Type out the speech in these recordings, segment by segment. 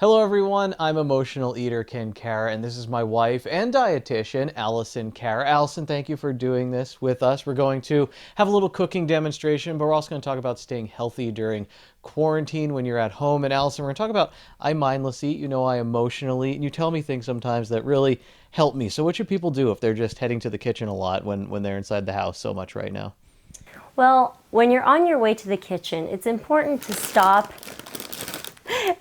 Hello everyone, I'm emotional eater Ken Cara, and this is my wife and dietitian, Allison Cara. Allison, thank you for doing this with us. We're going to have a little cooking demonstration, but we're also going to talk about staying healthy during quarantine when you're at home. And Allison, we're going to talk about I mindless eat, you know I emotionally eat, and you tell me things sometimes that really help me. So what should people do if they're just heading to the kitchen a lot when they're inside the house so much right now? Well, when you're on your way to the kitchen, it's important to stop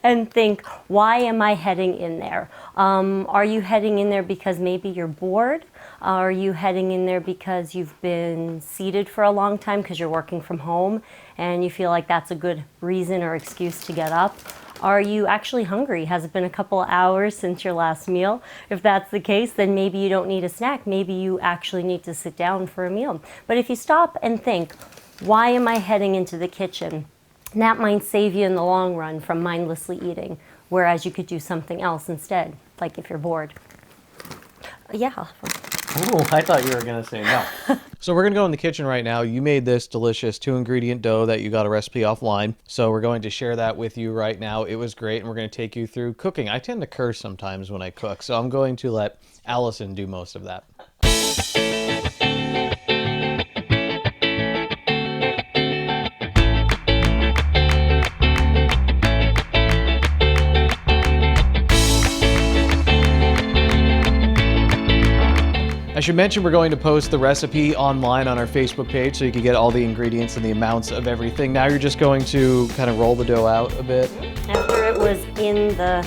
and think, why am I heading in there? Are you heading in there because maybe you're bored? Are you heading in there because you've been seated for a long time because you're working from home and you feel like that's a good reason or excuse to get up? Are you actually hungry? Has it been a couple of hours since your last meal? If that's the case, then maybe you don't need a snack. Maybe you actually need to sit down for a meal. But if you stop and think, why am I heading into the kitchen? That might save you in the long run from mindlessly eating, whereas you could do something else instead, like if you're bored. Yeah. Oh, I thought you were going to say no. So we're going to go in the kitchen right now. You made this delicious 2-ingredient dough that you got a recipe offline. So we're going to share that with you right now. It was great, and we're going to take you through cooking. I tend to curse sometimes when I cook, so I'm going to let Allison do most of that. I should mention we're going to post the recipe online on our Facebook page so you can get all the ingredients and the amounts of everything. Now you're just going to kind of roll the dough out a bit. After it was in the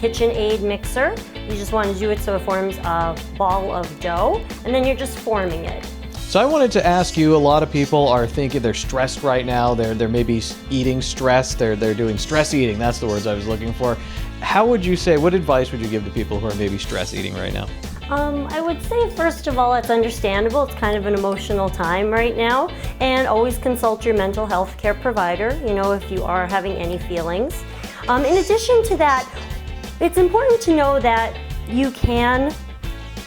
KitchenAid mixer, you just want to do it so it forms a ball of dough, and then you're just forming it. So I wanted to ask you, a lot of people are thinking they're stressed right now. They're maybe eating stress. They're doing stress eating. That's the words I was looking for. How would you say, what advice would you give to people who are maybe stress eating right now? I would say, first of all, it's understandable. It's kind of an emotional time right now, and always consult your mental health care provider, you know, if you are having any feelings. In addition to that, it's important to know that you can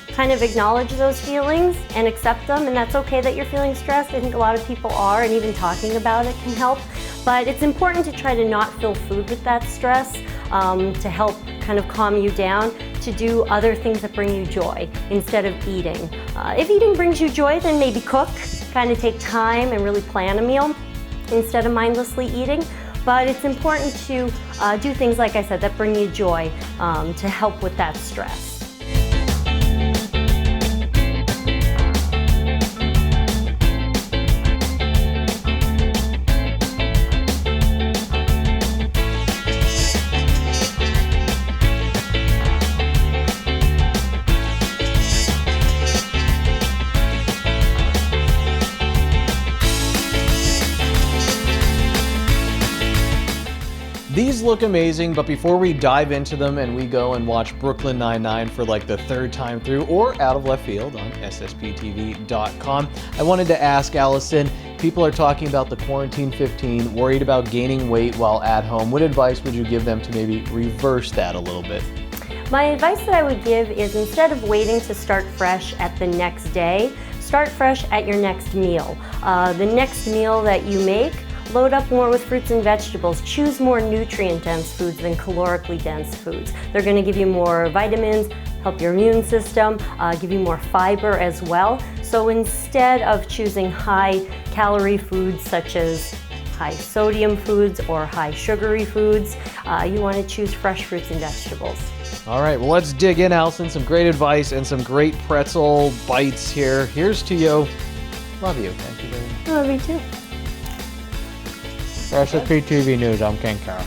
kind of acknowledge those feelings and accept them, and that's okay that you're feeling stressed. I think a lot of people are, and even talking about it can help. But it's important to try to not fill food with that stress, to help kind of calm you down, to do other things that bring you joy instead of eating. If eating brings you joy, then maybe cook, kind of take time and really plan a meal instead of mindlessly eating. But it's important to do things, like I said, that bring you joy to help with that stress. These look amazing, but before we dive into them and we go and watch Brooklyn Nine-Nine for like the third time through, or out of left field on SSPTV.com, I wanted to ask Allison, people are talking about the quarantine 15, worried about gaining weight while at home. What advice would you give them to maybe reverse that a little bit? My advice that I would give is, instead of waiting to start fresh at the next day, start fresh at your next meal. The next meal that you make, load up more with fruits and vegetables. Choose more nutrient-dense foods than calorically dense foods. They're going to give you more vitamins, help your immune system, give you more fiber as well. So instead of choosing high-calorie foods such as high-sodium foods or high-sugary foods, you want to choose fresh fruits and vegetables. All right, well, let's dig in, Allison. Some great advice and some great pretzel bites here. Here's to you. Love you. Thank you very much. Oh, me too. For SSPTV News, I'm Ken Cara.